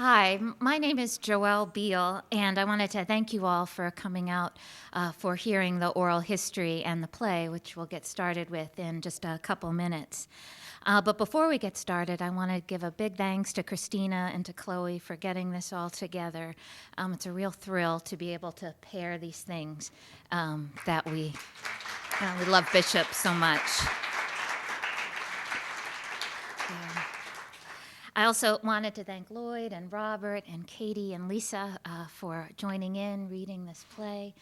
Hi, my name is Joelle Biele, and I wanted to thank you all for coming out for hearing the oral history and the play, which we'll get started with in just a couple minutes. But before we get started, I want to give a big thanks to Christina and to Chloe for getting this all together. It's a real thrill to be able to pair these things that we love Bishop so much. I also wanted to thank Lloyd and Robert and Katie and Lisa for joining in, reading this play.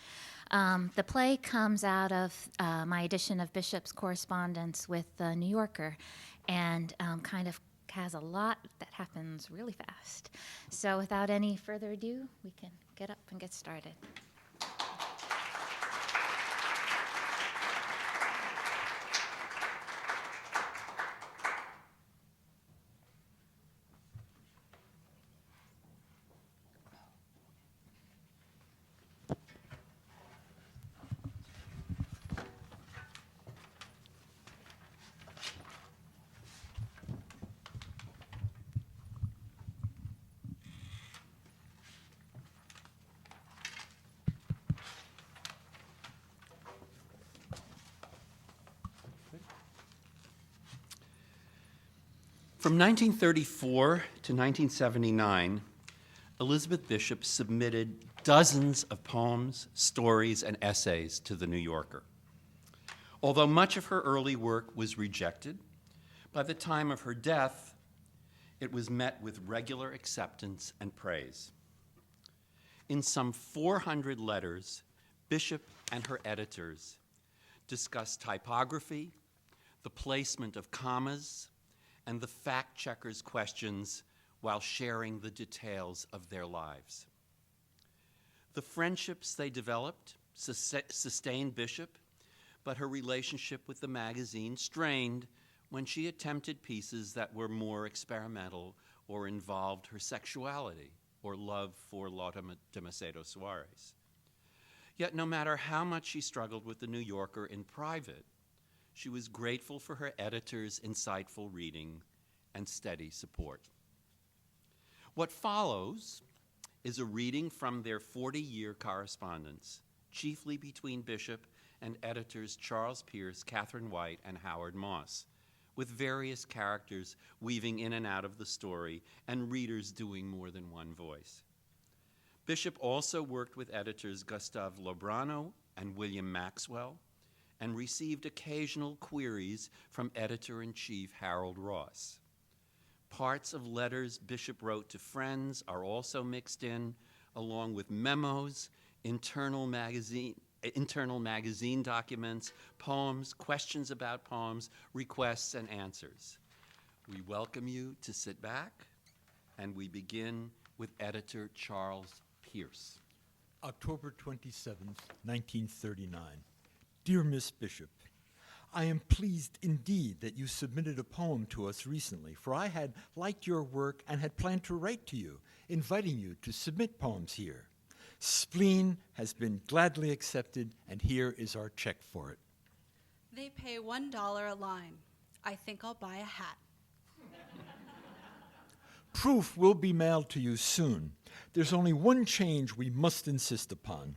The play comes out of my edition of Bishop's correspondence with The New Yorker, and kind of has a lot that happens really fast. So without any further ado, we can get up and get started. From 1934 to 1979, Elizabeth Bishop submitted dozens of poems, stories, and essays to The New Yorker. Although much of her early work was rejected, by the time of her death, it was met with regular acceptance and praise. In some 400 letters, Bishop and her editors discussed typography, the placement of commas, and the fact checkers' questions while sharing the details of their lives. The friendships they developed sustained Bishop, but her relationship with the magazine strained when she attempted pieces that were more experimental or involved her sexuality or love for Lota de Macedo Suarez. Yet no matter how much she struggled with The New Yorker in private, she was grateful for her editor's insightful reading and steady support. What follows is a reading from their 40-year correspondence, chiefly between Bishop and editors Charles Pearce, Katharine White, and Howard Moss, with various characters weaving in and out of the story and readers doing more than one voice. Bishop also worked with editors Gustave Lobrano and William Maxwell, and received occasional queries from editor-in-chief Harold Ross. Parts of letters Bishop wrote to friends are also mixed in, along with memos, internal magazine documents, poems, questions about poems, requests, and answers. We welcome you to sit back, and we begin with editor Charles Pearce. October 27th, 1939. Dear Miss Bishop, I am pleased indeed that you submitted a poem to us recently, for I had liked your work and had planned to write to you, inviting you to submit poems here. Spleen has been gladly accepted, and here is our check for it. They pay $1 a line. I think I'll buy a hat. Proof will be mailed to you soon. There's only one change we must insist upon.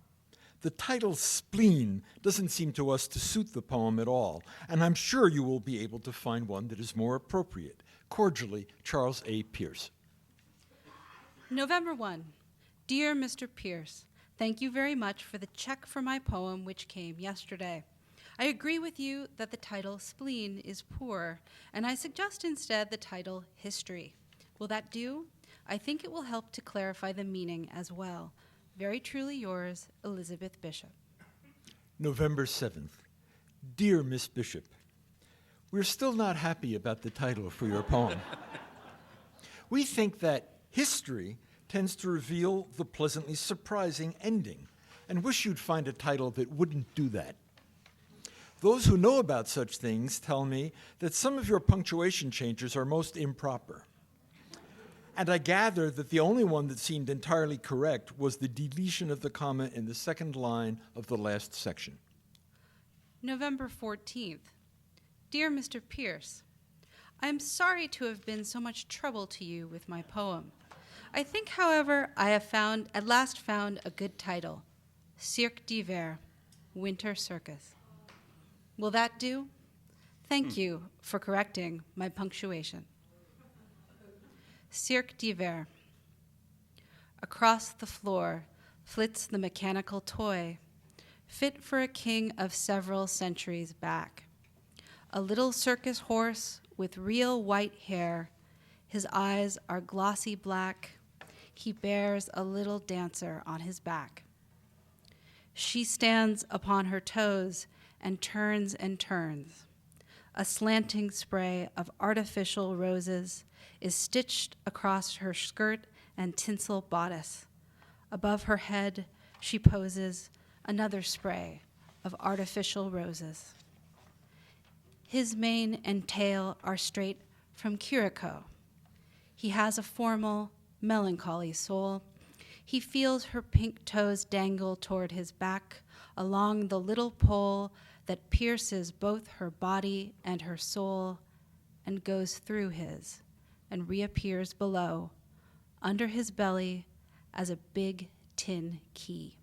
The title Spleen doesn't seem to us to suit the poem at all, and I'm sure you will be able to find one that is more appropriate. Cordially, Charles A. Pearce. November 1. Dear Mr. Pearce, thank you very much for the check for my poem which came yesterday. I agree with you that the title Spleen is poor, and I suggest instead the title History. Will that do? I think it will help to clarify the meaning as well. Very truly yours, Elizabeth Bishop. November 7th. Dear Miss Bishop, we're still not happy about the title for your poem. We think that history tends to reveal the pleasantly surprising ending, and wish you'd find a title that wouldn't do that. Those who know about such things tell me that some of your punctuation changes are most improper. And I gather that the only one that seemed entirely correct was the deletion of the comma in the second line of the last section. November 14th. Dear Mr. Pearce, I am sorry to have been so much trouble to you with my poem. I think, however, I have at last found a good title, Cirque d'Hiver, Winter Circus. Will that do? Thank you for correcting my punctuation. Cirque d'Hiver. Across the floor flits the mechanical toy, fit for a king of several centuries back. A little circus horse with real white hair. His eyes are glossy black. He bears a little dancer on his back. She stands upon her toes and turns and turns. A slanting spray of artificial roses is stitched across her skirt and tinsel bodice. Above her head, she poses another spray of artificial roses. His mane and tail are straight from Curico. He has a formal, melancholy soul. He feels her pink toes dangle toward his back along the little pole that pierces both her body and her soul and goes through his and reappears below, under his belly as a big tin key.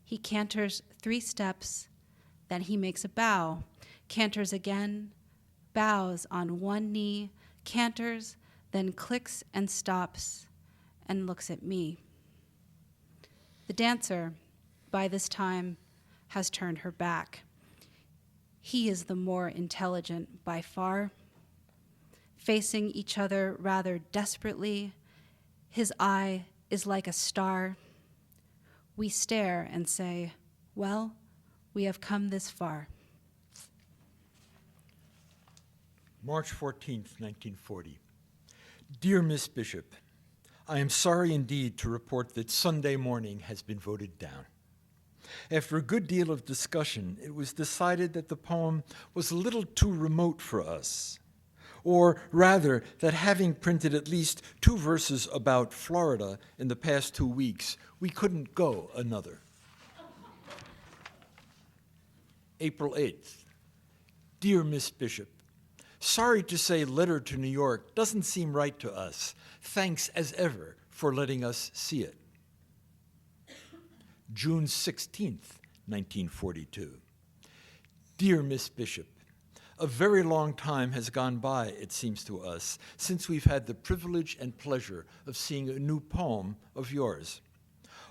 He canters 3 steps, then he makes a bow, canters again, bows on one knee, canters, then clicks and stops and looks at me. The dancer, by this time, has turned her back. He is the more intelligent by far. Facing each other rather desperately, his eye is like a star. We stare and say, well, we have come this far. March 14th, 1940. Dear Miss Bishop, I am sorry indeed to report that Sunday morning has been voted down. After a good deal of discussion, it was decided that the poem was a little too remote for us, or rather that having printed at least 2 verses about Florida in the past 2 weeks, we couldn't go another. April 8th. Dear Miss Bishop, sorry to say letter to New York doesn't seem right to us. Thanks as ever for letting us see it. June 16th, 1942. Dear Miss Bishop, a very long time has gone by, it seems to us, since we've had the privilege and pleasure of seeing a new poem of yours.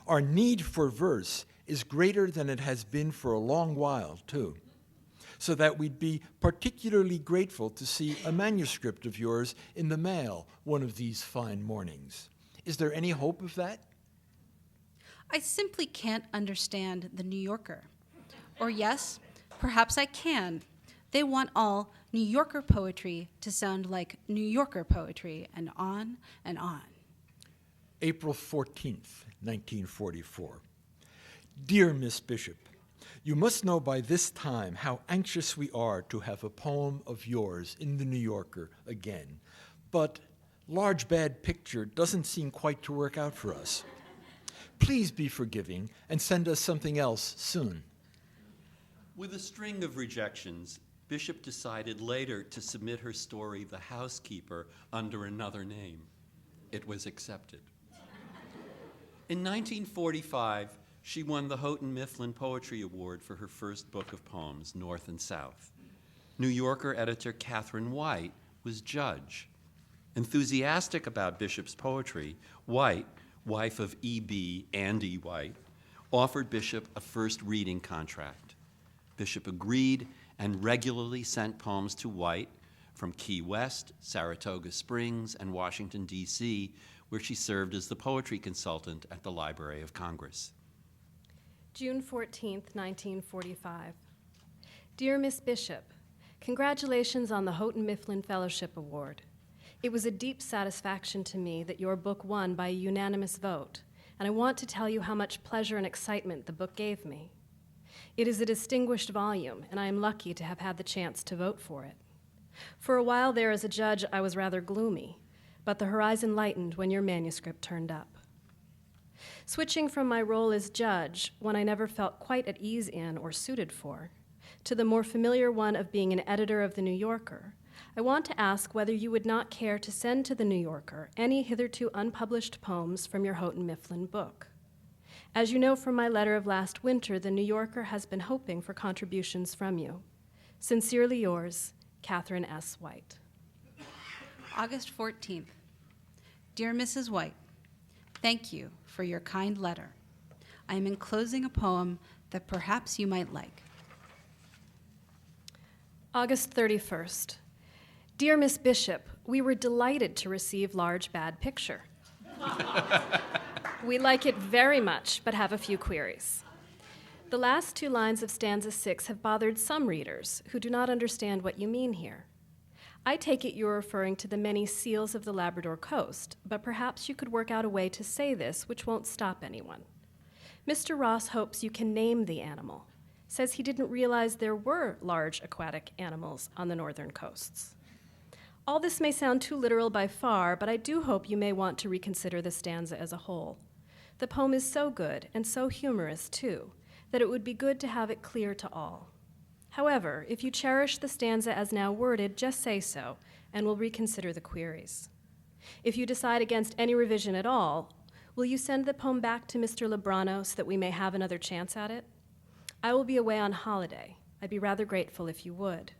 Our need for verse is greater than it has been for a long while, too, so that we'd be particularly grateful to see a manuscript of yours in the mail one of these fine mornings. Is there any hope of that? I simply can't understand the New Yorker. Or yes, perhaps I can. They want all New Yorker poetry to sound like New Yorker poetry, and on and on. April 14th, 1944. Dear Miss Bishop, you must know by this time how anxious we are to have a poem of yours in the New Yorker again, but large bad picture doesn't seem quite to work out for us. Please be forgiving and send us something else soon. With a string of rejections, Bishop decided later to submit her story, The Housekeeper, under another name. It was accepted. In 1945, she won the Houghton Mifflin Poetry Award for her first book of poems, North and South. New Yorker editor Katharine White was judge. Enthusiastic about Bishop's poetry, White, wife of E.B. Andy White, offered Bishop a first reading contract. Bishop agreed and regularly sent poems to White from Key West, Saratoga Springs, and Washington, D.C., where she served as the poetry consultant at the Library of Congress. June 14th, 1945. Dear Miss Bishop, congratulations on the Houghton Mifflin Fellowship Award. It was a deep satisfaction to me that your book won by a unanimous vote, and I want to tell you how much pleasure and excitement the book gave me. It is a distinguished volume, and I am lucky to have had the chance to vote for it. For a while there as a judge, I was rather gloomy, but the horizon lightened when your manuscript turned up. Switching from my role as judge, one I never felt quite at ease in or suited for, to the more familiar one of being an editor of The New Yorker, I want to ask whether you would not care to send to the New Yorker any hitherto unpublished poems from your Houghton Mifflin book. As you know from my letter of last winter, the New Yorker has been hoping for contributions from you. Sincerely yours, Katharine S. White. August 14th. Dear Mrs. White, thank you for your kind letter. I am enclosing a poem that perhaps you might like. August 31st. Dear Miss Bishop, we were delighted to receive Large Bad Picture. We like it very much, but have a few queries. The last two lines of stanza 6 have bothered some readers who do not understand what you mean here. I take it you're referring to the many seals of the Labrador coast, but perhaps you could work out a way to say this which won't stop anyone. Mr. Ross hopes you can name the animal, says he didn't realize there were large aquatic animals on the northern coasts. All this may sound too literal by far, but I do hope you may want to reconsider the stanza as a whole. The poem is so good, and so humorous too, that it would be good to have it clear to all. However, if you cherish the stanza as now worded, just say so, and we'll reconsider the queries. If you decide against any revision at all, will you send the poem back to Mr. Lebrano so that we may have another chance at it? I will be away on holiday. I'd be rather grateful if you would.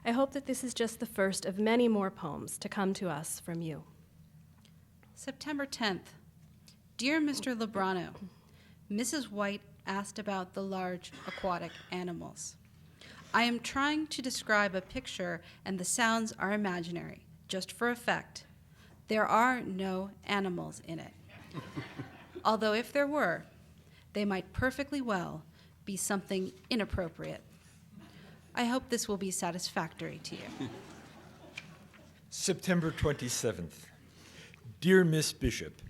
I hope that this is just the first of many more poems to come to us from you. September 10th. Dear Mr. Lebrano, Mrs. White asked about the large aquatic animals. I am trying to describe a picture and the sounds are imaginary, just for effect. There are no animals in it. Although if there were, they might perfectly well be something inappropriate. I hope this will be satisfactory to you. September 27th. Dear Miss Bishop,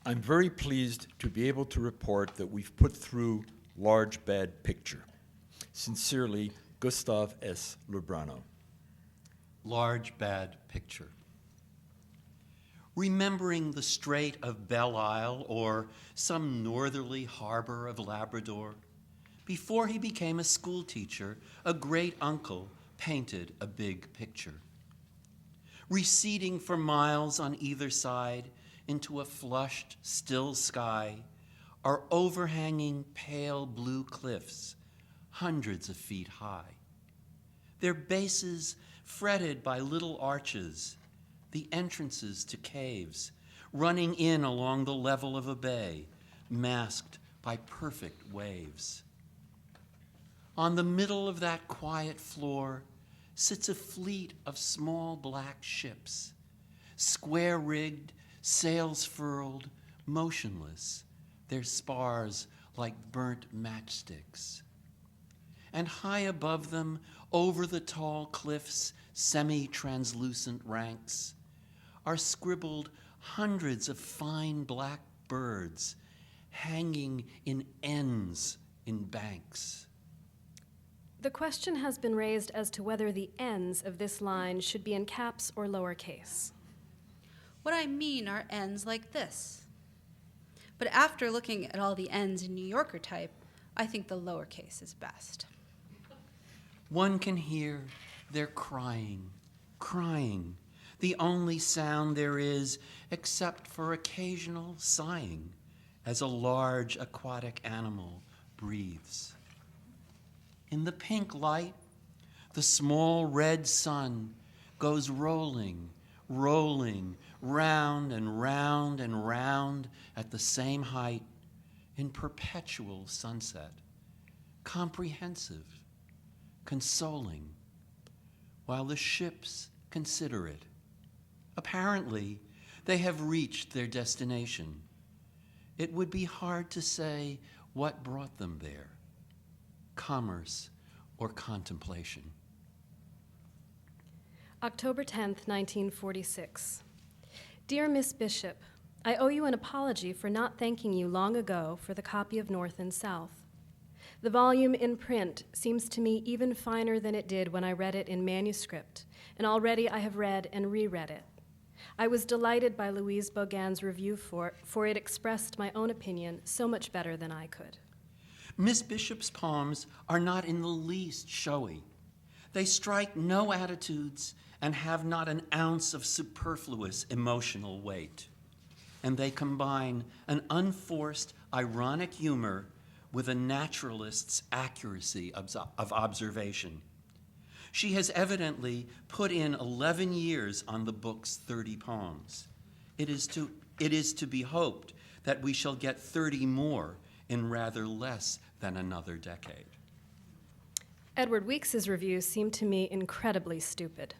I'm very pleased to be able to report that we've put through Large Bad Picture. Sincerely, Gustav S. Lebrano. Large Bad Picture. Remembering the Strait of Belle Isle or some northerly harbor of Labrador, before he became a school teacher, a great uncle painted a big picture. Receding for miles on either side into a flushed, still sky are overhanging pale blue cliffs, hundreds of feet high. Their bases fretted by little arches, the entrances to caves, running in along the level of a bay, masked by perfect waves. On the middle of that quiet floor sits a fleet of small black ships, square-rigged, sails furled, motionless, their spars like burnt matchsticks. And high above them, over the tall cliffs' semi-translucent ranks, are scribbled hundreds of fine black birds hanging in ends in banks. The question has been raised as to whether the ends of this line should be in caps or lowercase. What I mean are ends like this. But after looking at all the ends in New Yorker type, I think the lowercase is best. One can hear their crying, crying, the only sound there is except for occasional sighing as a large aquatic animal breathes. In the pink light, the small red sun goes rolling, rolling, round and round and round at the same height in perpetual sunset, comprehensive, consoling, while the ships consider it. Apparently, they have reached their destination. It would be hard to say what brought them there, commerce or contemplation. October 10th, 1946. Dear Miss Bishop, I owe you an apology for not thanking you long ago for the copy of North and South. The volume in print seems to me even finer than it did when I read it in manuscript, and already I have read and reread it. I was delighted by Louise Bogan's review for it expressed my own opinion so much better than I could. Miss Bishop's poems are not in the least showy. They strike no attitudes and have not an ounce of superfluous emotional weight. And they combine an unforced, ironic humor with a naturalist's accuracy of observation. She has evidently put in 11 years on the book's 30 poems. It is to be hoped that we shall get 30 more in rather less than another decade. Edward Weeks's review seemed to me incredibly stupid.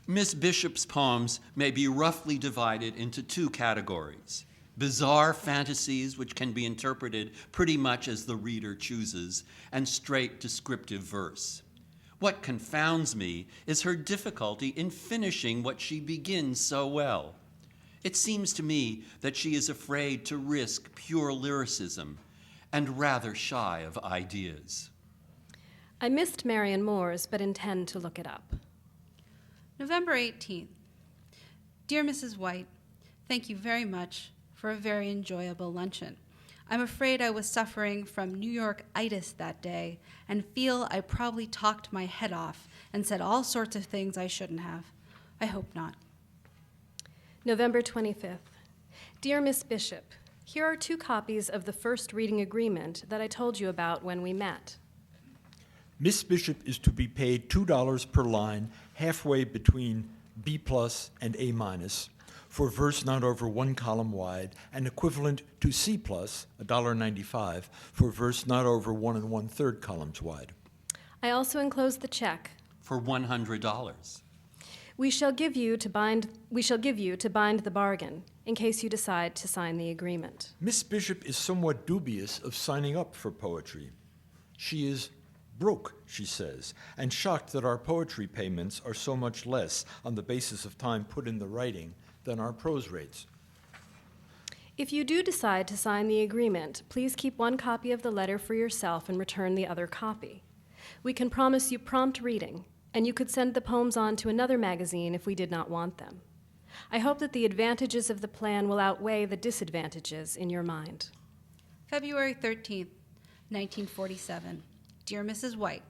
Miss Bishop's poems may be roughly divided into two categories: bizarre fantasies, which can be interpreted pretty much as the reader chooses, and straight descriptive verse. What confounds me is her difficulty in finishing what she begins so well. It seems to me that she is afraid to risk pure lyricism and rather shy of ideas. I missed Marion Moore's, but intend to look it up. November 18th. Dear Mrs. White, thank you very much for a very enjoyable luncheon. I'm afraid I was suffering from New York-itis that day and feel I probably talked my head off and said all sorts of things I shouldn't have. I hope not. November 25th. Dear Miss Bishop, here are 2 copies of the first reading agreement that I told you about when we met. Miss Bishop is to be paid $2 per line, halfway between B+ and A- for verse not over 1 column wide, and equivalent to C+, $1.95, for verse not over 1 1/3 columns wide. I also enclosed the check. For $100. We shall give you to bind the bargain in case you decide to sign the agreement. Miss Bishop is somewhat dubious of signing up for poetry. She is broke, she says, and shocked that our poetry payments are so much less on the basis of time put in the writing than our prose rates. If you do decide to sign the agreement, please keep 1 copy of the letter for yourself and return the other copy. We can promise you prompt reading, and you could send the poems on to another magazine if we did not want them. I hope that the advantages of the plan will outweigh the disadvantages in your mind. February 13th, 1947. Dear Mrs. White,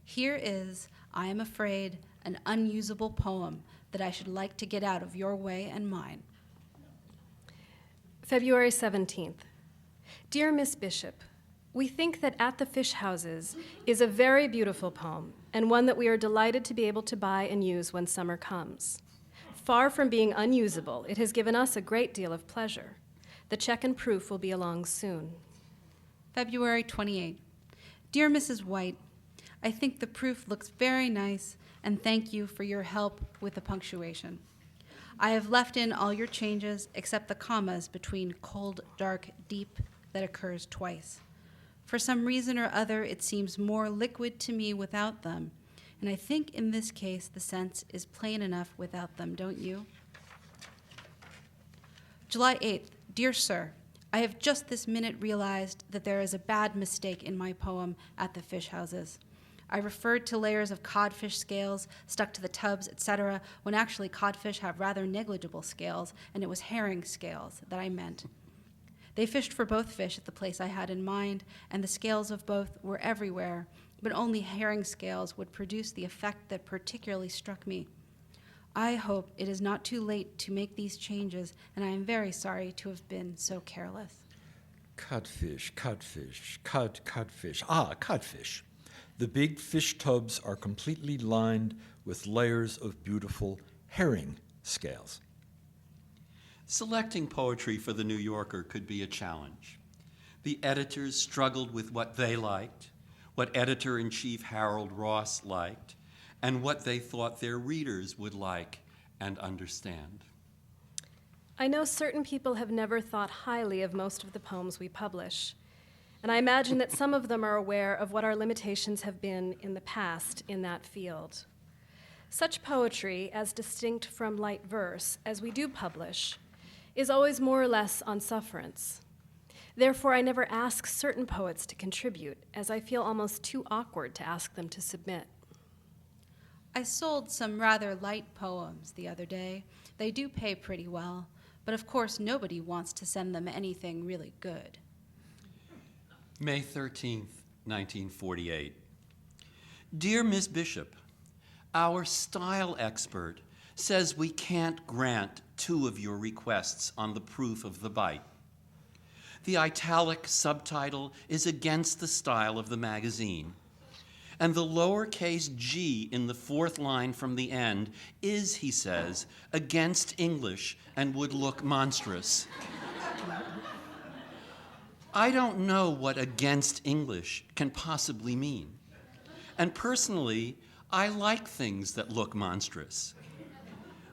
here is, I am afraid, an unusable poem that I should like to get out of your way and mine. February 17th. Dear Miss Bishop, we think that At the Fish Houses is a very beautiful poem and one that we are delighted to be able to buy and use when summer comes. Far from being unusable, it has given us a great deal of pleasure. The check and proof will be along soon. February 28th. Dear Mrs. White, I think the proof looks very nice, and thank you for your help with the punctuation. I have left in all your changes except the commas between cold, dark, deep that occurs twice. For some reason or other, it seems more liquid to me without them, and I think in this case the sense is plain enough without them, don't you? July 8th. Dear Sir, I have just this minute realized that there is a bad mistake in my poem At the Fish Houses. I referred to layers of codfish scales stuck to the tubs, etc., when actually codfish have rather negligible scales, and it was herring scales that I meant. They fished for both fish at the place I had in mind, and the scales of both were everywhere, but only herring scales would produce the effect that particularly struck me. I hope it is not too late to make these changes, and I am very sorry to have been so careless. Codfish. Codfish. The big fish tubs are completely lined with layers of beautiful herring scales. Selecting poetry for the New Yorker could be a challenge. The editors struggled with what they liked, what editor-in-chief Harold Ross liked, and what they thought their readers would like and understand. I know certain people have never thought highly of most of the poems we publish, and I imagine that some of them are aware of what our limitations have been in the past in that field. Such poetry, as distinct from light verse, as we do publish, is always more or less on sufferance. Therefore, I never ask certain poets to contribute, as I feel almost too awkward to ask them to submit. I sold some rather light poems the other day. They do pay pretty well, but of course nobody wants to send them anything really good. May 13th, 1948. Dear Miss Bishop, Our style expert says we can't grant 2 of your requests on the proof of the bite. The italic subtitle is against the style of the magazine, and the lowercase g in the 4th line from the end is, he says, against English and would look monstrous. I don't know what against English can possibly mean. And personally, I like things that look monstrous.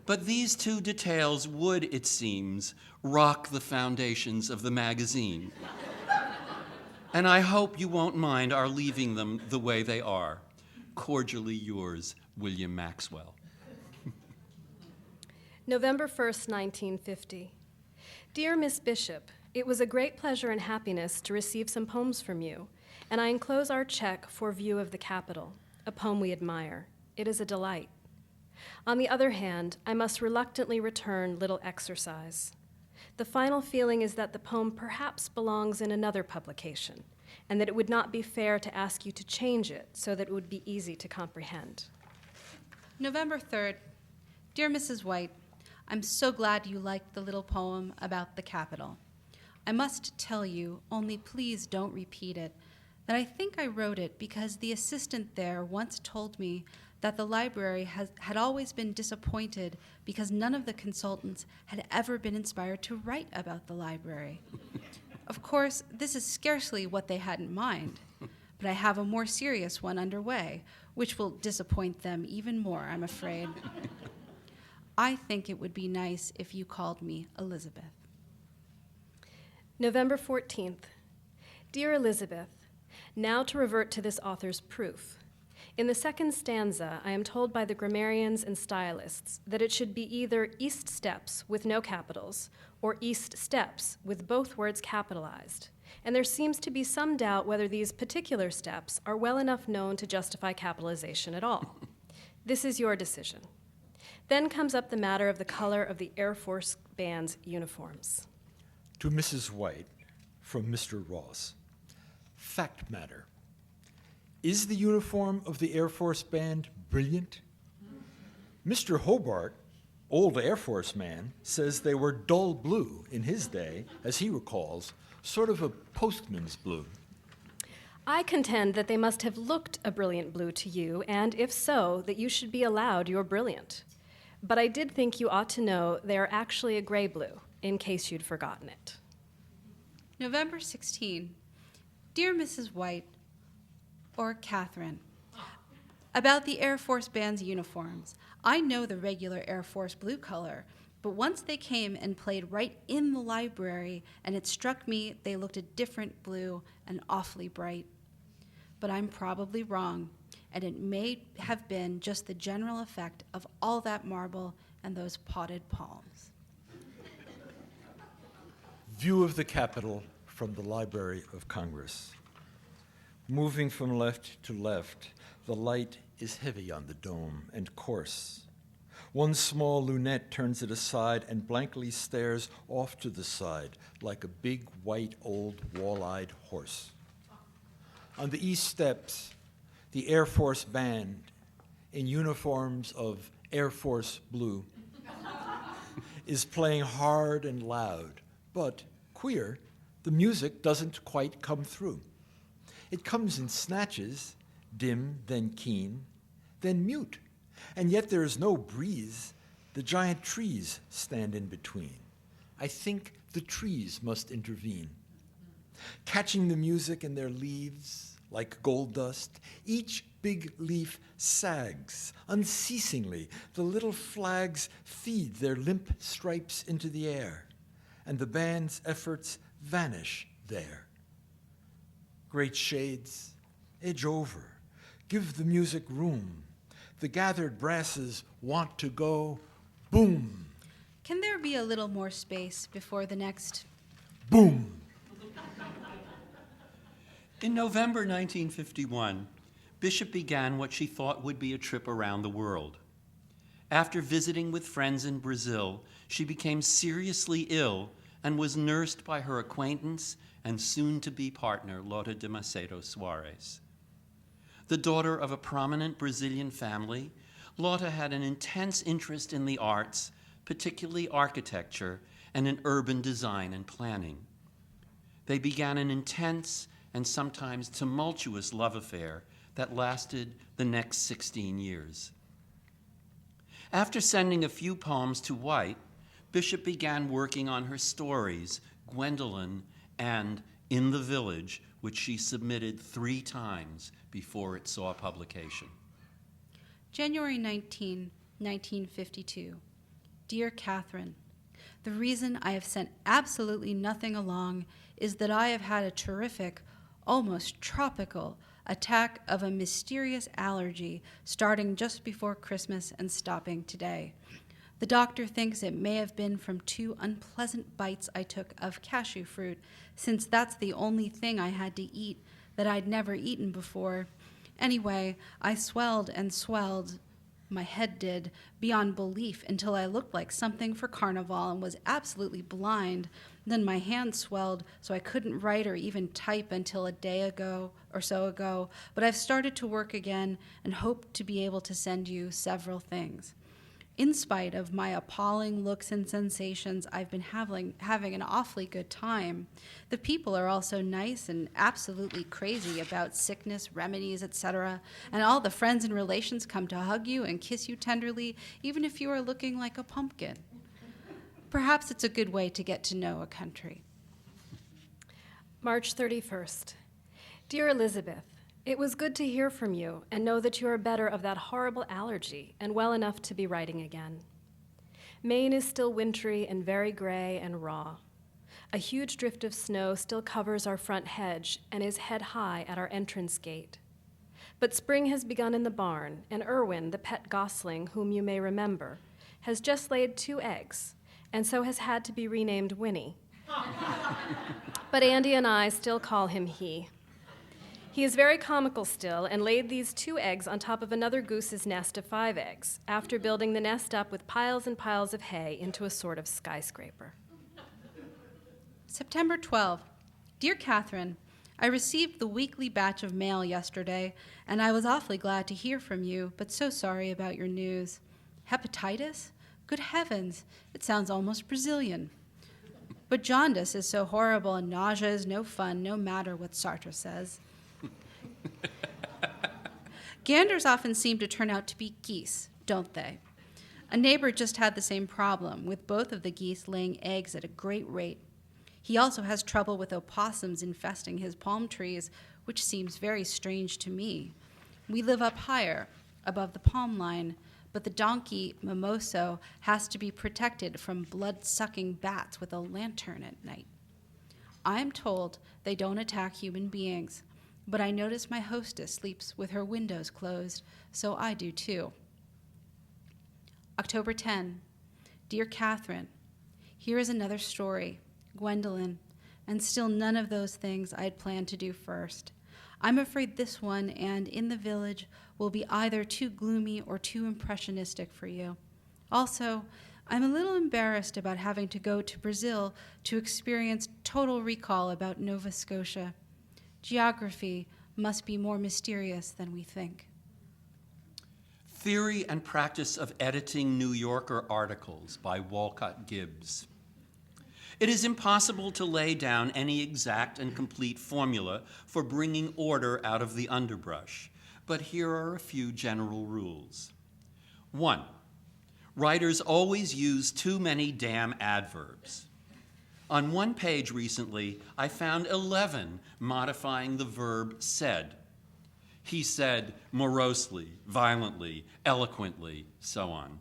But these 2 details would, it seems, rock the foundations of the magazine. And I hope you won't mind our leaving them the way they are. Cordially yours, William Maxwell. November 1st, 1950. Dear Miss Bishop, it was a great pleasure and happiness to receive some poems from you, and I enclose our check for View of the Capitol, a poem we admire. It is a delight. On the other hand, I must reluctantly return Little Exercise. The final feeling is that the poem perhaps belongs in another publication, and that it would not be fair to ask you to change it so that it would be easy to comprehend. November 3rd. Dear Mrs. White, I'm so glad you liked the little poem about the Capitol. I must tell you, only please don't repeat it, that I think I wrote it because the assistant there once told me that the library had always been disappointed because none of the consultants had ever been inspired to write about the library. Of course, this is scarcely what they had in mind, but I have a more serious one underway, which will disappoint them even more, I'm afraid. I think it would be nice if you called me Elizabeth. November 14th. Dear Elizabeth, now to revert to this author's proof. In the 2nd stanza, I am told by the grammarians and stylists that it should be either east steps with no capitals or east steps with both words capitalized, and there seems to be some doubt whether these particular steps are well enough known to justify capitalization at all. This is your decision. Then comes up the matter of the color of the Air Force Band's uniforms. To Mrs. White, from Mr. Ross. Fact matter. Is the uniform of the Air Force Band brilliant? Mr. Hobart, old Air Force man, says they were dull blue in his day, as he recalls, sort of a postman's blue. I contend that they must have looked a brilliant blue to you, and if so, that you should be allowed your brilliant. But I did think you ought to know they are actually a gray blue, in case you'd forgotten it. November 16. Dear Mrs. White, or Katharine, about the Air Force Band's uniforms. I know the regular Air Force blue color, but once they came and played right in the library, and it struck me they looked a different blue and awfully bright. But I'm probably wrong, and it may have been just the general effect of all that marble and those potted palms. View of the Capitol from the Library of Congress. Moving from left to left, the light is heavy on the dome and coarse. One small lunette turns it aside and blankly stares off to the side like a big, white, old, wall-eyed horse. On the east steps, the Air Force Band, in uniforms of Air Force blue, is playing hard and loud, but queer, the music doesn't quite come through. It comes in snatches, dim, then keen, then mute, and yet there is no breeze. The giant trees stand in between. I think the trees must intervene. Catching the music in their leaves like gold dust, each big leaf sags unceasingly. The little flags feed their limp stripes into the air, and the band's efforts vanish there. Great shades, edge over, give the music room. The gathered brasses want to go boom. Can there be a little more space before the next Boom. In November 1951, Bishop began what she thought would be a trip around the world. After visiting with friends in Brazil, she became seriously ill and was nursed by her acquaintance and soon-to-be partner, Lota de Macedo Soares. The daughter of a prominent Brazilian family, Lota had an intense interest in the arts, particularly architecture, and in urban design and planning. They began an intense and sometimes tumultuous love affair that lasted the next 16 years. After sending a few poems to White, Bishop began working on her stories, Gwendolen and In the Village, which she submitted 3 times before it saw publication. January 19, 1952. Dear Katharine, the reason I have sent absolutely nothing along is that I have had a terrific, almost tropical, attack of a mysterious allergy starting just before Christmas and stopping today. The doctor thinks it may have been from 2 unpleasant bites I took of cashew fruit, since that's the only thing I had to eat that I'd never eaten before. Anyway, I swelled and swelled, my head did, beyond belief until I looked like something for carnival and was absolutely blind. Then my hand swelled so I couldn't write or even type until a day ago or so ago, but I've started to work again and hope to be able to send you several things. In spite of my appalling looks and sensations, I've been having an awfully good time. The people are also nice and absolutely crazy about sickness, remedies, etc., and all the friends and relations come to hug you and kiss you tenderly, even if you are looking like a pumpkin. Perhaps it's a good way to get to know a country. March 31st. Dear Elizabeth, it was good to hear from you and know that you are better of that horrible allergy and well enough to be writing again. Maine is still wintry and very gray and raw. A huge drift of snow still covers our front hedge and is head high at our entrance gate. But spring has begun in the barn, and Irwin, the pet gosling whom you may remember, has just laid 2 eggs, and so has had to be renamed Winnie. But Andy and I still call him he. He is very comical still and laid these 2 eggs on top of another goose's nest of 5 eggs, after building the nest up with piles and piles of hay into a sort of skyscraper. September 12. Dear Katharine, I received the weekly batch of mail yesterday, and I was awfully glad to hear from you, but so sorry about your news. Hepatitis? Good heavens, it sounds almost Brazilian. But jaundice is so horrible, and nausea is no fun, no matter what Sartre says. Ganders often seem to turn out to be geese, don't they? A neighbor just had the same problem, with both of the geese laying eggs at a great rate. He also has trouble with opossums infesting his palm trees, which seems very strange to me. We live up higher, above the palm line, but the donkey mimoso has to be protected from blood-sucking bats with a lantern at night. I am told they don't attack human beings, but I notice my hostess sleeps with her windows closed, so I do too. October 10. Dear Katharine, here is another story, Gwendolen, and still none of those things I had planned to do first. I'm afraid this one and In the Village will be either too gloomy or too impressionistic for you. Also, I'm a little embarrassed about having to go to Brazil to experience total recall about Nova Scotia. Geography must be more mysterious than we think. Theory and Practice of Editing New Yorker Articles by Walcott Gibbs. It is impossible to lay down any exact and complete formula for bringing order out of the underbrush, but here are a few general rules. 1. Writers always use too many damn adverbs. On one page recently, I found 11 modifying the verb said. He said morosely, violently, eloquently, so on.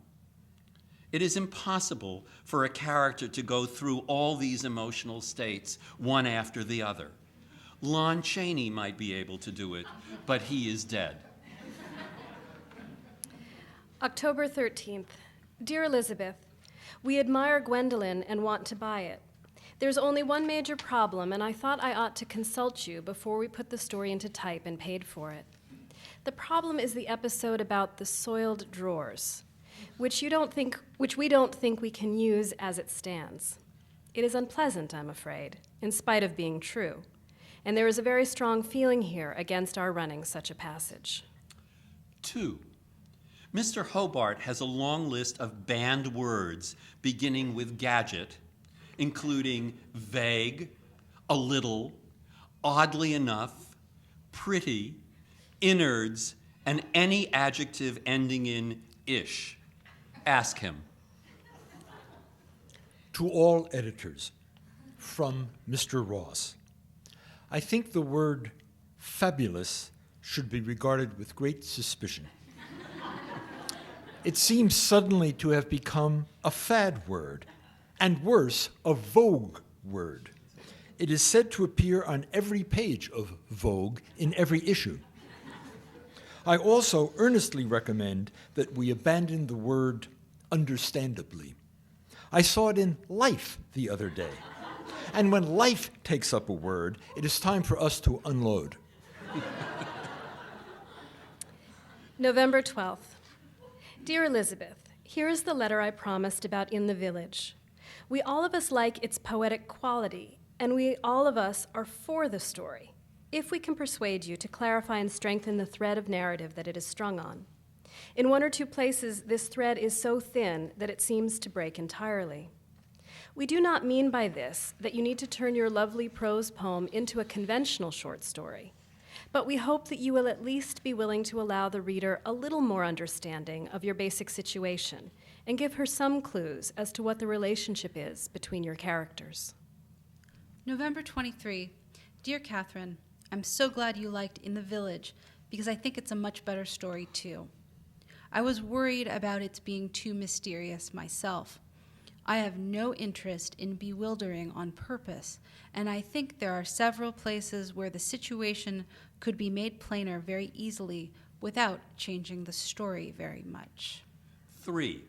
It is impossible for a character to go through all these emotional states one after the other. Lon Chaney might be able to do it, but he is dead. October 13th. Dear Elizabeth, we admire Gwendolen and want to buy it. There's only one major problem, and I thought I ought to consult you before we put the story into type and paid for it. The problem is the episode about the soiled drawers, which we don't think we can use as it stands. It is unpleasant, I'm afraid, in spite of being true, and there is a very strong feeling here against our running such a passage. 2. Mr. Hobart has a long list of banned words beginning with gadget, including vague, a little, oddly enough, pretty, innards, and any adjective ending in ish. Ask him. To all editors, from Mr. Ross. I think the word fabulous should be regarded with great suspicion. It seems suddenly to have become a fad word, and worse, a Vogue word. It is said to appear on every page of Vogue in every issue. I also earnestly recommend that we abandon the word understandably. I saw it in Life the other day. And when Life takes up a word, it is time for us to unload. November 12th. Dear Elizabeth, here is the letter I promised about In the Village. We all of us like its poetic quality, and we all of us are for the story, if we can persuade you to clarify and strengthen the thread of narrative that it is strung on. In one or two places, this thread is so thin that it seems to break entirely. We do not mean by this that you need to turn your lovely prose poem into a conventional short story, but we hope that you will at least be willing to allow the reader a little more understanding of your basic situation and give her some clues as to what the relationship is between your characters. November 23. Dear Catherine, I'm so glad you liked In the Village because I think it's a much better story too. I was worried about its being too mysterious myself. I have no interest in bewildering on purpose, and I think there are several places where the situation could be made plainer very easily without changing the story very much. 3.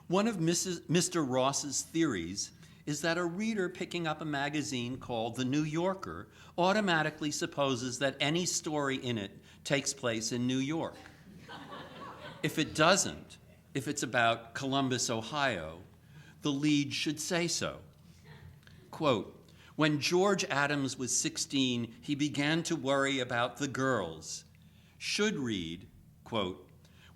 One of Mr. Ross's theories is that a reader picking up a magazine called The New Yorker automatically supposes that any story in it takes place in New York. If it doesn't, if it's about Columbus, Ohio, the lead should say so. Quote, when George Adams was 16, he began to worry about the girls. Should read, quote,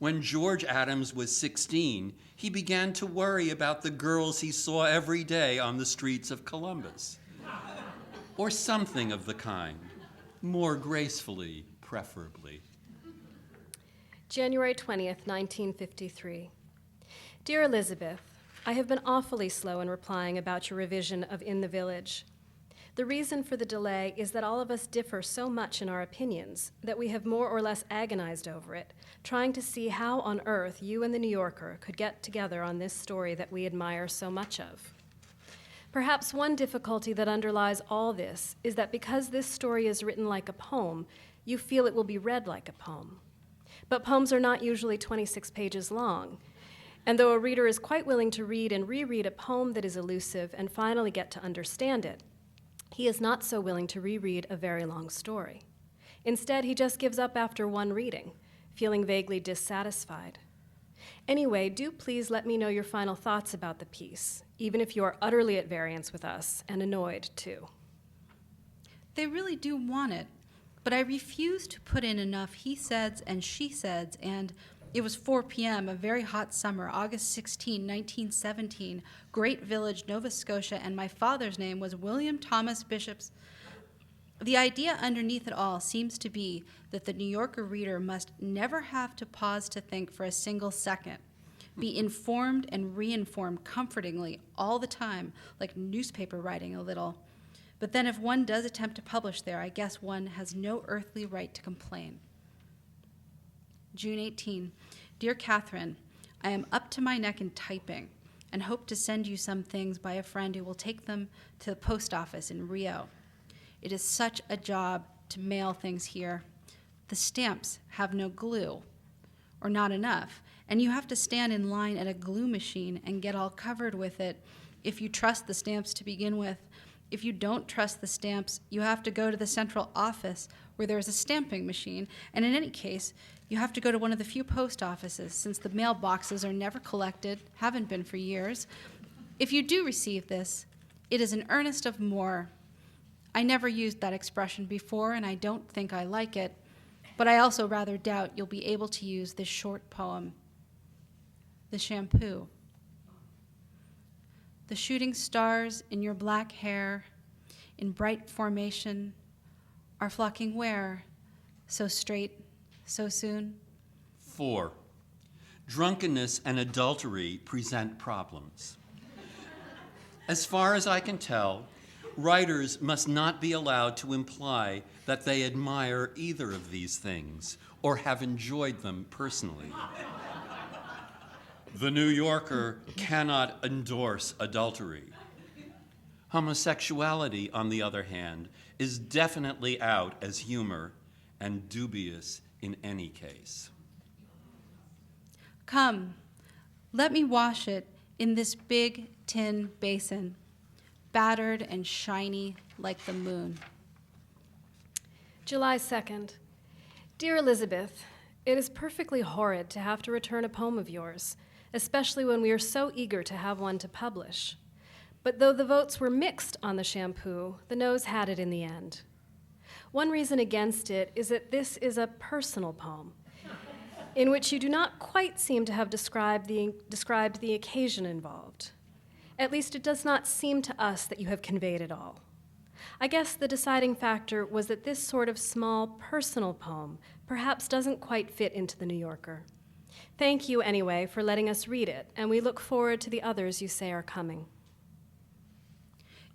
when George Adams was 16, he began to worry about the girls he saw every day on the streets of Columbus. Or something of the kind, more gracefully, preferably. January 20th, 1953. Dear Elizabeth, I have been awfully slow in replying about your revision of In the Village. The reason for the delay is that all of us differ so much in our opinions that we have more or less agonized over it, trying to see how on earth you and the New Yorker could get together on this story that we admire so much of. Perhaps one difficulty that underlies all this is that because this story is written like a poem, you feel it will be read like a poem. But poems are not usually 26 pages long, and though a reader is quite willing to read and reread a poem that is elusive and finally get to understand it, he is not so willing to reread a very long story. Instead, he just gives up after one reading, feeling vaguely dissatisfied. Anyway, do please let me know your final thoughts about the piece, even if you are utterly at variance with us and annoyed too. They really do want it, but I refuse to put in enough he saids and she saids, and it was 4 p.m., a very hot summer, August 16, 1917, Great Village, Nova Scotia, and my father's name was William Thomas Bishop's. The idea underneath it all seems to be that the New Yorker reader must never have to pause to think for a single second, be informed and re-informed comfortingly all the time, like newspaper writing a little. But then if one does attempt to publish there, I guess one has no earthly right to complain. June 18. Dear Catherine, I am up to my neck in typing and hope to send you some things by a friend who will take them to the post office in Rio. It is such a job to mail things here. The stamps have no glue, or not enough, and you have to stand in line at a glue machine and get all covered with it if you trust the stamps to begin with. If you don't trust the stamps, you have to go to the central office where there is a stamping machine, and in any case, you have to go to one of the few post offices since the mailboxes are never collected, haven't been for years. If you do receive this, it is an earnest of more. I never used that expression before, and I don't think I like it, but I also rather doubt you'll be able to use this short poem. The Shampoo. The shooting stars in your black hair, in bright formation, are flocking where? So straight, so soon? 4. Drunkenness and adultery present problems. As far as I can tell, writers must not be allowed to imply that they admire either of these things or have enjoyed them personally. The New Yorker cannot endorse adultery. Homosexuality, on the other hand, is definitely out as humor and dubious in any case. Come, let me wash it in this big tin basin, battered and shiny like the moon. July 2nd. Dear Elizabeth, it is perfectly horrid to have to return a poem of yours, especially when we are so eager to have one to publish. But though the votes were mixed on the Shampoo, the noes had it in the end. One reason against it is that this is a personal poem, in which you do not quite seem to have described the occasion involved. At least it does not seem to us that you have conveyed it all. I guess the deciding factor was that this sort of small, personal poem perhaps doesn't quite fit into the New Yorker. Thank you, anyway, for letting us read it, and we look forward to the others you say are coming.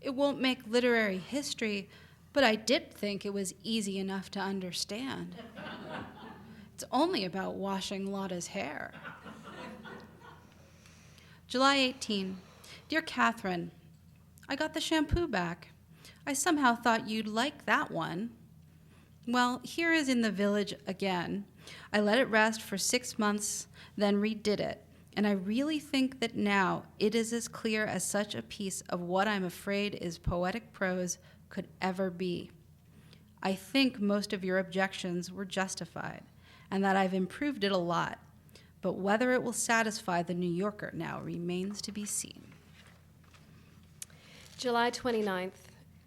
It won't make literary history, but I did think it was easy enough to understand. It's only about washing Lotta's hair. July 18. Dear Katharine, I got the Shampoo back. I somehow thought you'd like that one. Well, here is In the Village again. I let it rest for 6 months, then redid it, and I really think that now it is as clear as such a piece of what I'm afraid is poetic prose could ever be. I think most of your objections were justified, and that I've improved it a lot, but whether it will satisfy the New Yorker now remains to be seen. July 29th.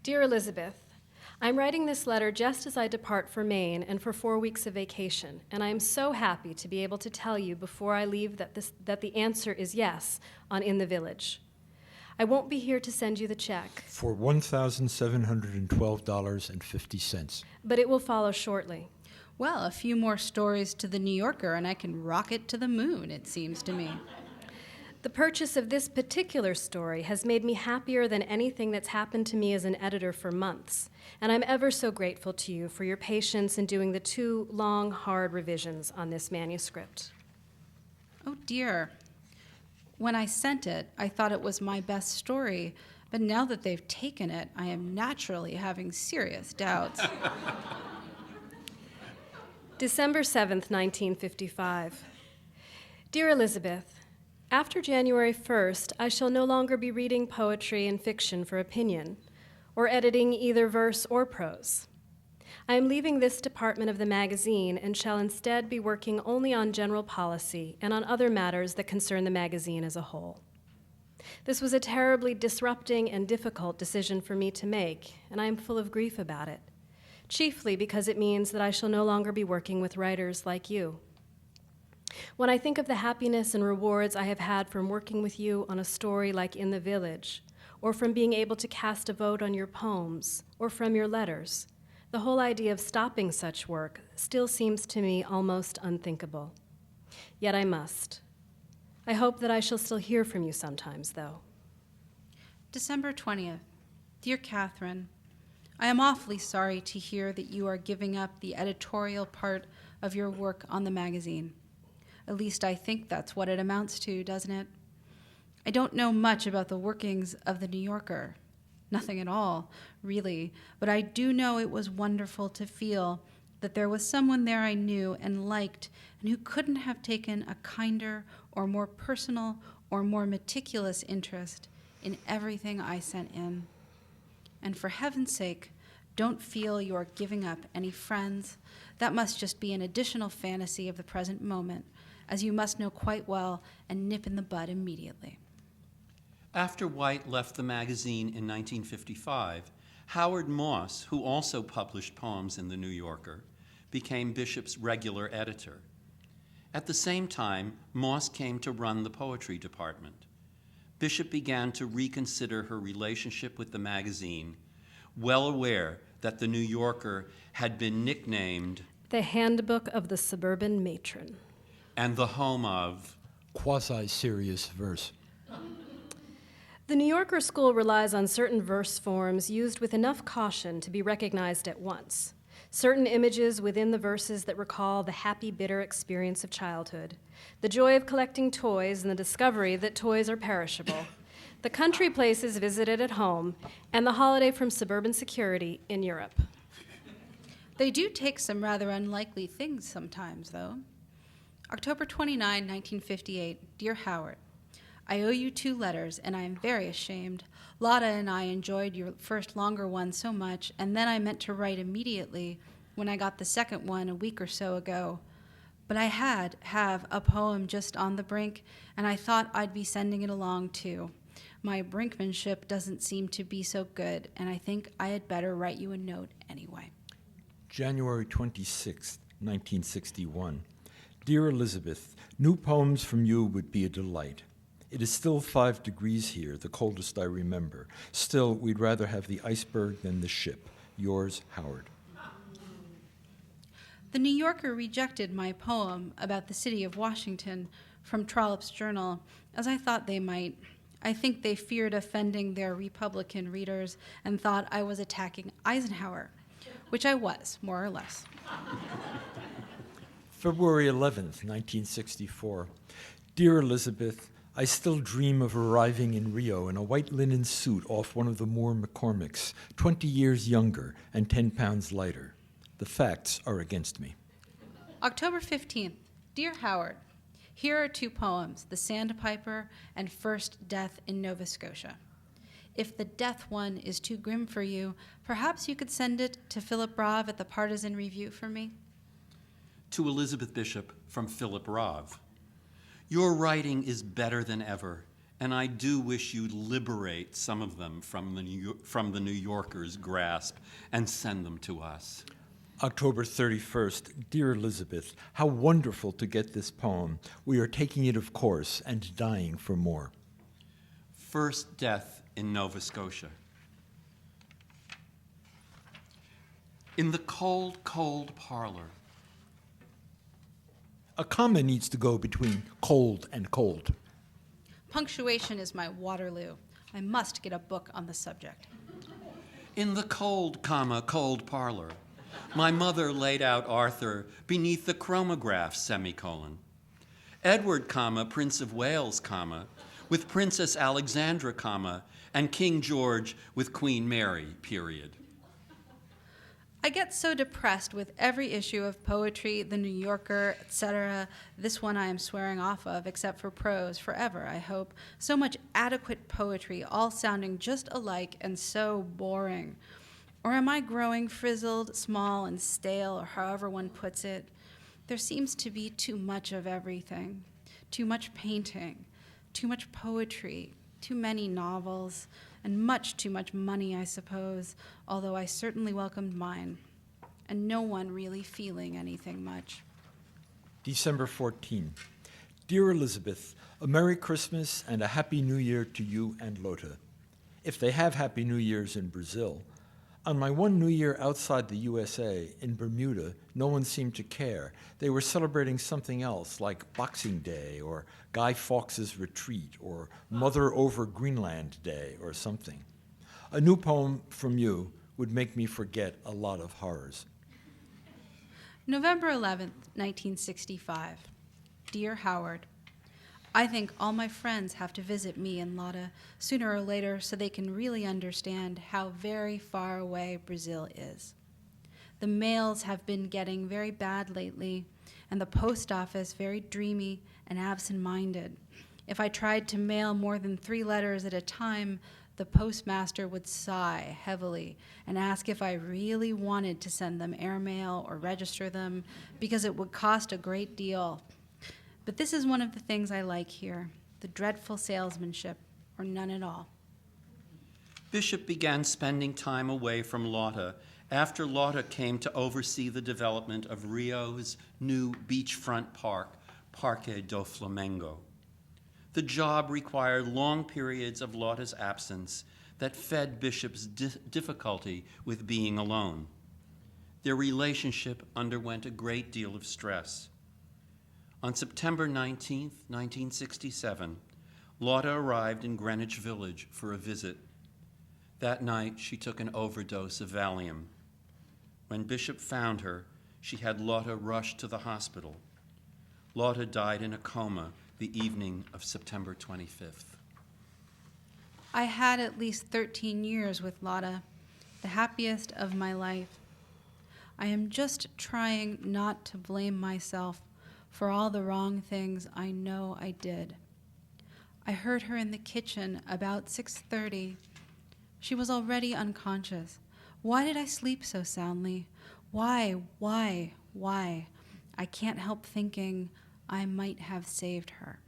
Dear Elizabeth, I'm writing this letter just as I depart for Maine and for 4 weeks of vacation, and I am so happy to be able to tell you before I leave that the answer is yes on In the Village. I won't be here to send you the check, For $1,712.50. but it will follow shortly. Well, a few more stories to the New Yorker and I can rocket to the moon, it seems to me. The purchase of this particular story has made me happier than anything that's happened to me as an editor for months, and I'm ever so grateful to you for your patience in doing the 2 long, hard revisions on this manuscript. Oh dear. When I sent it, I thought it was my best story, but now that they've taken it, I am naturally having serious doubts. December 7th, 1955. Dear Elizabeth, after January 1st, I shall no longer be reading poetry and fiction for opinion, or editing either verse or prose. I am leaving this department of the magazine and shall instead be working only on general policy and on other matters that concern the magazine as a whole. This was a terribly disrupting and difficult decision for me to make, and I am full of grief about it, chiefly because it means that I shall no longer be working with writers like you. When I think of the happiness and rewards I have had from working with you on a story like In the Village, or from being able to cast a vote on your poems, or from your letters, the whole idea of stopping such work still seems to me almost unthinkable. Yet I must. I hope that I shall still hear from you sometimes, though. December 20th. Dear Katharine, I am awfully sorry to hear that you are giving up the editorial part of your work on the magazine. At least I think that's what it amounts to, doesn't it? I don't know much about the workings of the New Yorker. Nothing at all, really, but I do know it was wonderful to feel that there was someone there I knew and liked and who couldn't have taken a kinder or more personal or more meticulous interest in everything I sent in. And for heaven's sake, don't feel you are giving up any friends. That must just be an additional fantasy of the present moment, as you must know quite well and nip in the bud immediately. After White left the magazine in 1955, Howard Moss, who also published poems in The New Yorker, became Bishop's regular editor. At the same time, Moss came to run the poetry department. Bishop began to reconsider her relationship with the magazine, well aware that the New Yorker had been nicknamed The Handbook of the Suburban Matron. and the home of Quasi-serious verse. The New Yorker school relies on certain verse forms used with enough caution to be recognized at once. Certain images within the verses that recall the happy, bitter experience of childhood, the joy of collecting toys and the discovery that toys are perishable, the country places visited at home, and the holiday from suburban security in Europe. They do take some rather unlikely things sometimes, though. October 29, 1958. Dear Howard, I owe you 2 letters, and I am very ashamed. Lota and I enjoyed your first longer one so much, and then I meant to write immediately when I got the second one a week or so ago. But I have a poem just on the brink, and I thought I'd be sending it along too. My brinkmanship doesn't seem to be so good, and I think I had better write you a note anyway. January 26, 1961. Dear Elizabeth, new poems from you would be a delight. It is still 5 degrees here, the coldest I remember. Still, we'd rather have the iceberg than the ship. Yours, Howard. The New Yorker rejected my poem about the city of Washington from Trollope's journal, as I thought they might. I think they feared offending their Republican readers and thought I was attacking Eisenhower, which I was, more or less. February 11th, 1964. Dear Elizabeth, I still dream of arriving in Rio in a white linen suit off one of the Moore McCormicks, 20 years younger and 10 pounds lighter. The facts are against me. October 15th. Dear Howard, here are 2 poems, The Sandpiper and First Death in Nova Scotia. If the death one is too grim for you, perhaps you could send it to Philip Rov at the Partisan Review for me? to Elizabeth Bishop from Philip Rov. Your writing is better than ever, and I do wish you'd liberate some of them from the New Yorker's grasp and send them to us. October 31st. Dear Elizabeth, how wonderful to get this poem. We are taking it, of course, and dying for more. First Death in Nova Scotia. In the cold, cold parlor. A comma needs to go between cold and cold. Punctuation is my Waterloo. I must get a book on the subject. In the cold, cold parlor. My mother laid out Arthur beneath the chromograph, semicolon. Edward, Prince of Wales, with Princess Alexandra, and King George with Queen Mary, period. I get so depressed with every issue of poetry, The New Yorker, etc. This one I am swearing off of, except for prose, forever, I hope. So much adequate poetry, all sounding just alike and so boring. Or am I growing frizzled, small, and stale, or however one puts it? There seems to be too much of everything. Too much painting, too much poetry, too many novels, and much too much money, I suppose, although I certainly welcomed mine, and no one really feeling anything much. December 14. Dear Elizabeth, a Merry Christmas and a Happy New Year to you and Lota. If they have Happy New Years in Brazil. On my one New Year outside the USA, in Bermuda, no one seemed to care. They were celebrating something else, like Boxing Day, or Guy Fawkes's Retreat, or Mother over Greenland Day, or something. A new poem from you would make me forget a lot of horrors. November 11th, 1965. Dear Howard, I think all my friends have to visit me and Lota sooner or later so they can really understand how very far away Brazil is. The mails have been getting very bad lately, and the post office very dreamy and absent-minded. If I tried to mail more than 3 letters at a time, the postmaster would sigh heavily and ask if I really wanted to send them airmail or register them, because it would cost a great deal. But this is one of the things I like here, the dreadful salesmanship, or none at all. Bishop began spending time away from Lota after Lota came to oversee the development of Rio's new beachfront park, Parque do Flamengo. The job required long periods of Lota's absence that fed Bishop's difficulty with being alone. Their relationship underwent a great deal of stress. On September 19, 1967, Lota arrived in Greenwich Village for a visit. That night, she took an overdose of Valium. When Bishop found her, she had Lota rushed to the hospital. Lota died in a coma the evening of September 25th. I had at least 13 years with Lota, the happiest of my life. I am just trying not to blame myself for all the wrong things I know I did. I heard her in the kitchen about 6:30. She was already unconscious. Why did I sleep so soundly? Why? I can't help thinking I might have saved her.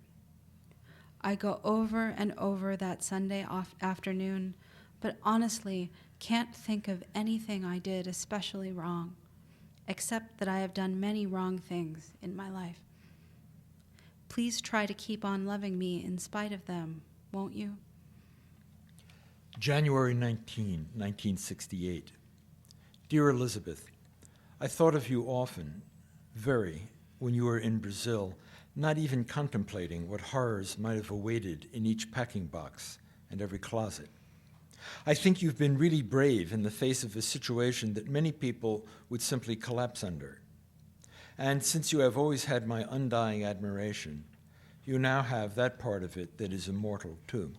I go over and over that Sunday afternoon, but honestly can't think of anything I did especially wrong, except that I have done many wrong things in my life. Please try to keep on loving me in spite of them, won't you? January 19, 1968. Dear Elizabeth, I thought of you often, very, when you were in Brazil, not even contemplating what horrors might have awaited in each packing box and every closet. I think you've been really brave in the face of a situation that many people would simply collapse under. And since you have always had my undying admiration, you now have that part of it that is immortal too.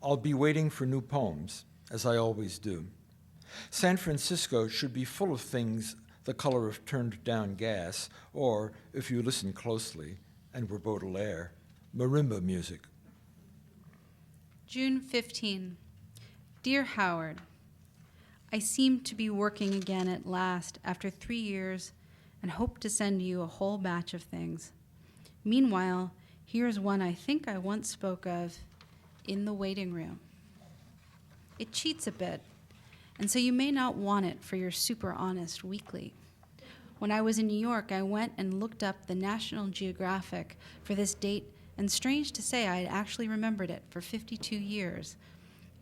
I'll be waiting for new poems, as I always do. San Francisco should be full of things the color of turned down gas, or, if you listen closely, and were Baudelaire, marimba music. June 15. Dear Howard, I seem to be working again at last after 3 years and hope to send you a whole batch of things. Meanwhile, here's one I think I once spoke of in the waiting room. It cheats a bit, and so you may not want it for your super honest weekly. When I was in New York, I went and looked up the National Geographic for this date, and strange to say, I had actually remembered it for 52 years.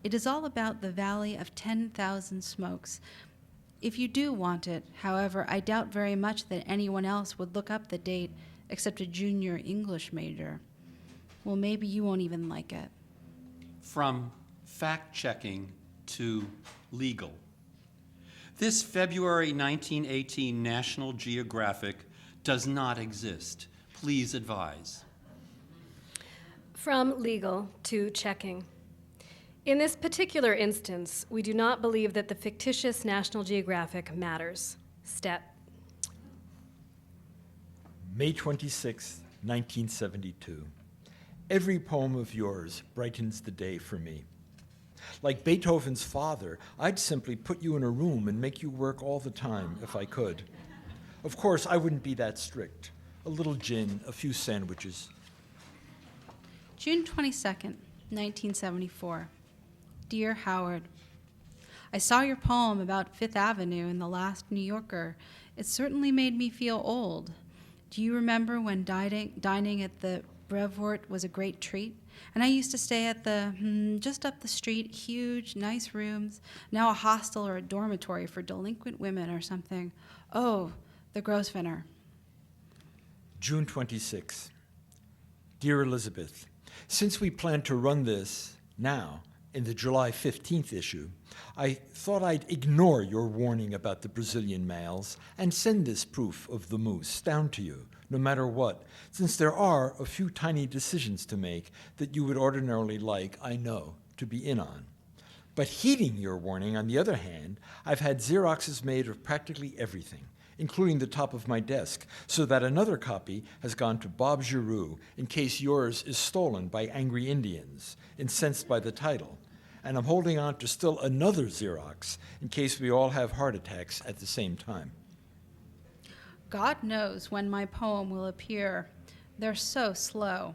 It is all about the Valley of 10,000 Smokes. If you do want it, however, I doubt very much that anyone else would look up the date except a junior English major. Well, maybe you won't even like it. From fact-checking to legal. This February 1918 National Geographic does not exist. Please advise. From legal to checking. In this particular instance, we do not believe that the fictitious National Geographic matters. Stet. May 26, 1972. Every poem of yours brightens the day for me. Like Beethoven's father, I'd simply put you in a room and make you work all the time if I could. Of course, I wouldn't be that strict. A little gin, a few sandwiches. June 22nd, 1974. Dear Howard, I saw your poem about Fifth Avenue in the last New Yorker. It certainly made me feel old. Do you remember when dining at the Brevoort was a great treat? And I used to stay at the, just up the street, huge, nice rooms, now a hostel or a dormitory for delinquent women or something. Oh, the Grosvenor. June 26. Dear Elizabeth, since we plan to run this now, in the July 15th issue, I thought I'd ignore your warning about the Brazilian males and send this proof of the moose down to you, no matter what, since there are a few tiny decisions to make that you would ordinarily like, I know, to be in on. But heeding your warning, on the other hand, I've had Xeroxes made of practically everything, including the top of my desk, so that another copy has gone to Bob Giroux in case yours is stolen by angry Indians, incensed by the title. And I'm holding on to still another Xerox in case we all have heart attacks at the same time. God knows when my poem will appear. They're so slow.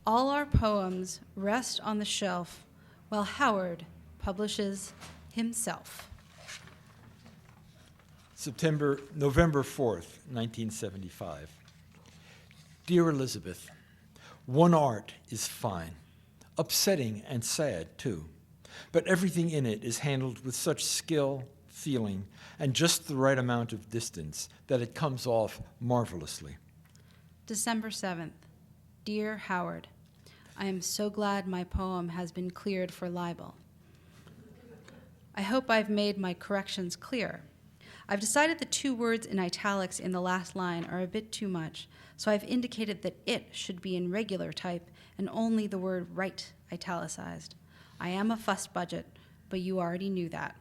All our poems rest on the shelf while Howard publishes himself. November 4th, 1975. Dear Elizabeth, one art is fine, upsetting and sad too, but everything in it is handled with such skill, feeling, and just the right amount of distance that it comes off marvelously. December 7th. Dear Howard, I am so glad my poem has been cleared for libel. I hope I've made my corrections clear. I've decided the 2 words in italics in the last line are a bit too much, so I've indicated that it should be in regular type and only the word right italicized. I am a fussed budget, but you already knew that.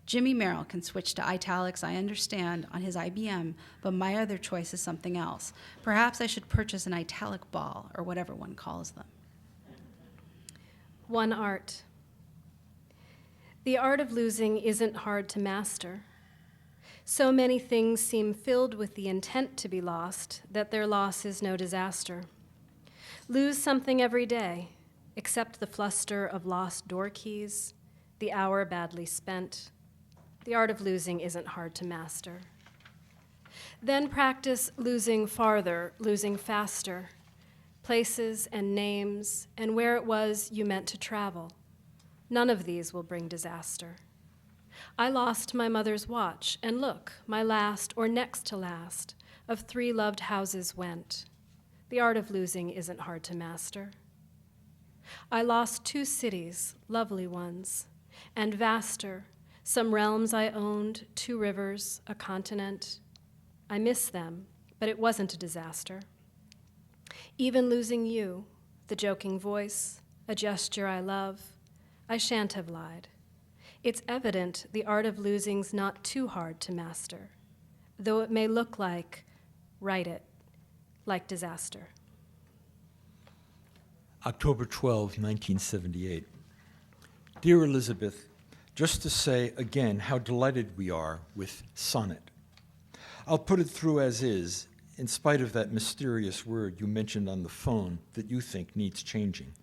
Jimmy Merrill can switch to italics, I understand, on his IBM, but my other choice is something else. Perhaps I should purchase an italic ball, or whatever one calls them. One art. The art of losing isn't hard to master. So many things seem filled with the intent to be lost that their loss is no disaster. Lose something every day, except the fluster of lost door keys, the hour badly spent. The art of losing isn't hard to master. Then practice losing farther, losing faster, places and names and where it was you meant to travel. None of these will bring disaster. I lost my mother's watch, and look, my last or next to last of 3 loved houses went. The art of losing isn't hard to master. I lost 2 cities, lovely ones, and vaster, some realms I owned, 2 rivers, a continent. I miss them, but it wasn't a disaster. Even losing you, the joking voice, a gesture I love, I shan't have lied. It's evident the art of losing's not too hard to master, though it may look like, write it, like disaster. October 12, 1978. Dear Elizabeth, just to say again how delighted we are with sonnet. I'll put it through as is, in spite of that mysterious word you mentioned on the phone that you think needs changing.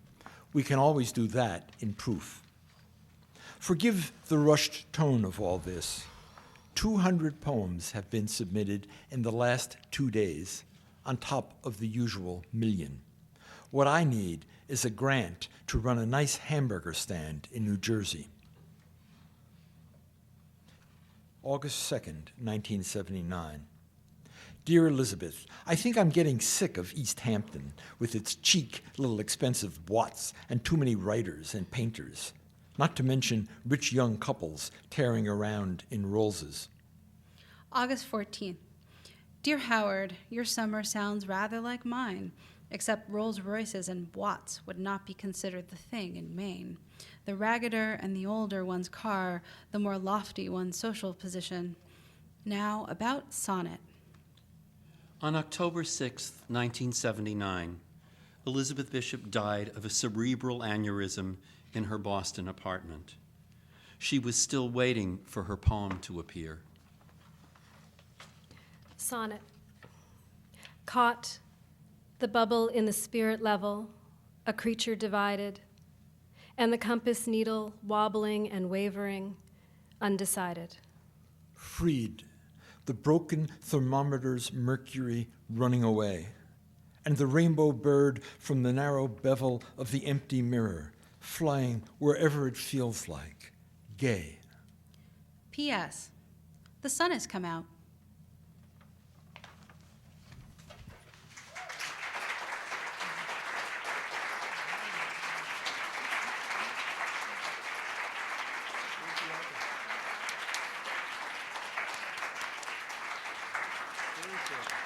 We can always do that in proof. Forgive the rushed tone of all this. 200 poems have been submitted in the last 2 days, on top of the usual 1,000,000. What I need is a grant to run a nice hamburger stand in New Jersey. August 2nd, 1979. Dear Elizabeth, I think I'm getting sick of East Hampton with its cheap, little expensive boîtes and too many writers and painters, not to mention rich young couples tearing around in Rollses. August 14th. Dear Howard, your summer sounds rather like mine, except Rolls Royces and boîtes would not be considered the thing in Maine. The raggeder and the older one's car, the more lofty one's social position. Now about sonnet. On October 6, 1979, Elizabeth Bishop died of a cerebral aneurysm in her Boston apartment. She was still waiting for her poem to appear. Sonnet. Caught, the bubble in the spirit level, a creature divided, and the compass needle wobbling and wavering, undecided. Freed, the broken thermometer's mercury running away, and the rainbow bird from the narrow bevel of the empty mirror, flying wherever it feels like, gay. P.S. The sun has come out. Very good.